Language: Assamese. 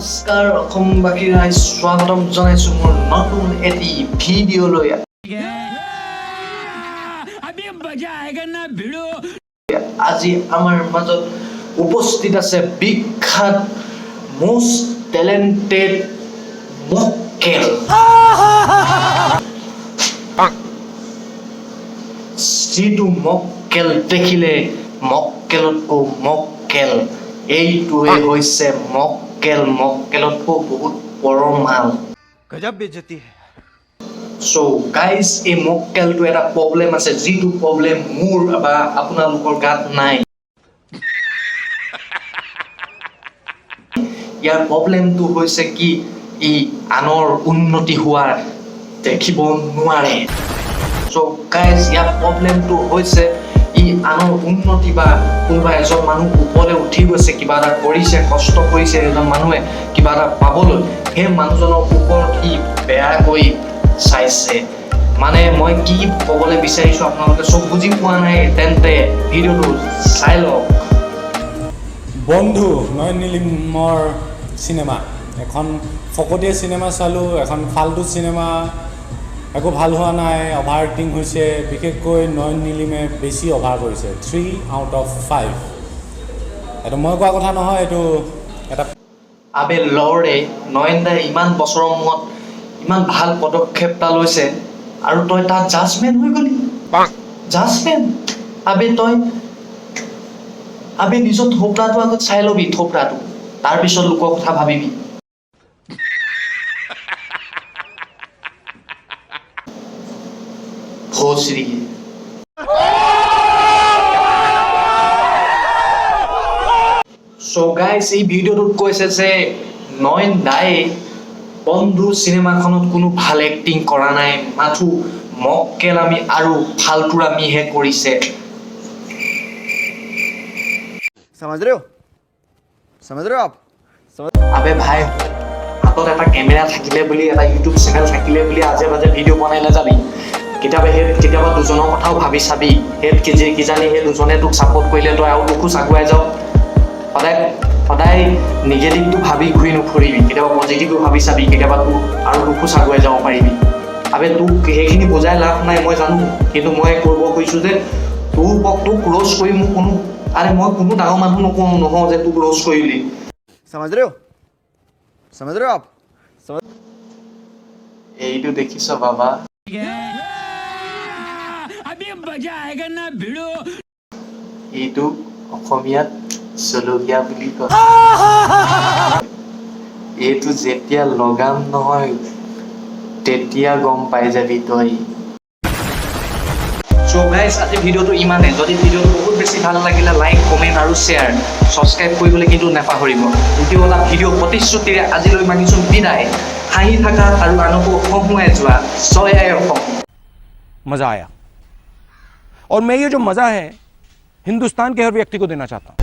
নমস্কাৰ অসমবাসী ৰাইজ, স্বাগতম জনাইছো মোৰ নতুন এটি ভিডিঅ'লৈ। আজি আমাৰ মাজত উপস্থিত আছে বিখ্যাত মোষ্ট টেলেণ্টেড মক্কেল। যিটো মক্কেল দেখিলে মক্কেলতকৈ মক্কেল, এইটোৱে হৈছে মক্কেলতকৈ বহুত বৰ মাল। গজব বেজতি হে। So guys, এই মক্কেলটো এটা প্ৰব্লেম আছে, যিটো প্ৰব্লেম মোৰ বা আপোনালোকৰ গাত নাই। ইয়াৰ প্ৰব্লেমটো হৈছে কি, ই আনৰ উন্নতি হোৱা দেখিব নোৱাৰে। So guys, ইয়াৰ প্ৰব্লেমটো হৈছে ই আনৰ উন্নতি বা কোনোবা এজন মানুহ ওপৰলৈ উঠি গৈছে, কিবা এটা কৰিছে, কষ্ট কৰিছে এজন মানুহে কিবা এটা পাবলৈ, সেই মানুহজনৰ ওপৰত ই বেয়াকৈ চাইছে। মানে মই কি ক'বলৈ বিচাৰিছো আপোনালোকে চব বুজি পোৱা নাই তেন্তে ভিডিঅ'টো চাই লওক। বন্ধু নয়ন নীলিমৰ চিনেমা এখন ফকতীয়া চিনেমা চালোঁ, এখন ফাল্টু চিনেমা, একো ভাল হোৱা নাই, অভাৰ এক্টিং হৈছে, বিশেষকৈ নয়ন নীলিমে বেছি অভাৰ কৰিছে। 3 out of 5। এইটো মই কোৱা কথা নহয়, এইটো এটা আবে লৰে নয়ন দাই ইমান বছৰৰ মূৰত ইমান ভাল পদক্ষেপ এটা লৈছে আৰু তই তাত জাজমেণ্ট হৈ গলি। জাজমেণ্ট আবে নিজৰ থোপৰাটো আগত চাই ল'বি, থোপৰাটো, তাৰপিছত লোকৰ কথা ভাবিবি। ভোজৰি So guys, এই ভিডিঅ'টোত কৈছে যে নয়ন দায়ে বন্ধু চিনেমাখনত কোনো ভাল এক্টিং কৰা নাই, মাথো মক্কেল আমি আৰু ফাল্টুৰ আমিহে কৰিছে। समझ रहे हो आप? আবে ভাই, হাতত এটা কেমেৰা থাকিলে বুলি, এটা ইউটিউব চেনেল থাকিলে বুলি আজে বাজে ভিডিঅ' বনাই নাযাবি। কেতিয়াবা দুজনৰ কথাও ভাবি চাবি, কিজানি সেই দুজনে তোক ছাপৰ্ট কৰিলে তই আৰু দুখোজ আগুৱাই যাও। সদায় নিগেটিভটো ভাবি ঘূৰি নুফুৰিবি, কেতিয়াবা পজিটিভটো ভাবি চাবি, কেতিয়াবা তোক আৰু দুখোজ আগুৱাই যাব পাৰিবি। আবে তোক সেইখিনি বুজাই লাভ নাই, মই জানো, কিন্তু মই কৰিব খুজিছোঁ যে তোক ৰ'ষ্ট কৰি মোক মই কোনো ডাঙৰ মানুহ নহওঁ যে তোক ৰ'ষ্ট কৰিলি। समझ रहे हो आप? এইটো দেখিছ বাবা, এইটো অসমীয়াত জলকীয়া বুলি কয়। এইটো যেতিয়া লগাম নহয় তেতিয়া গম পাই যাবি তই। So guys, আজি ভিডিঅ'টো ইমানেই। যদি ভিডিঅ'টো বহুত বেছি ভাল লাগিলে লাইক, কমেণ্ট আৰু শ্বেয়াৰ, ছাবস্ক্ৰাইব কৰিবলৈ কিন্তু নাপাহৰিব। দ্বিতীয় এটা ভিডিঅ' প্ৰতিশ্ৰুতিৰে আজিলৈ মানিছোঁ বিদায়। হাঁহি থাকা আৰু আনকো হহুৱাই যোৱা। জয় আই অসম। मज़ा आया और मैं ये जो मज़ा है हिंदुस्तान के हर व्यक्ति को देना चाहता हूँ।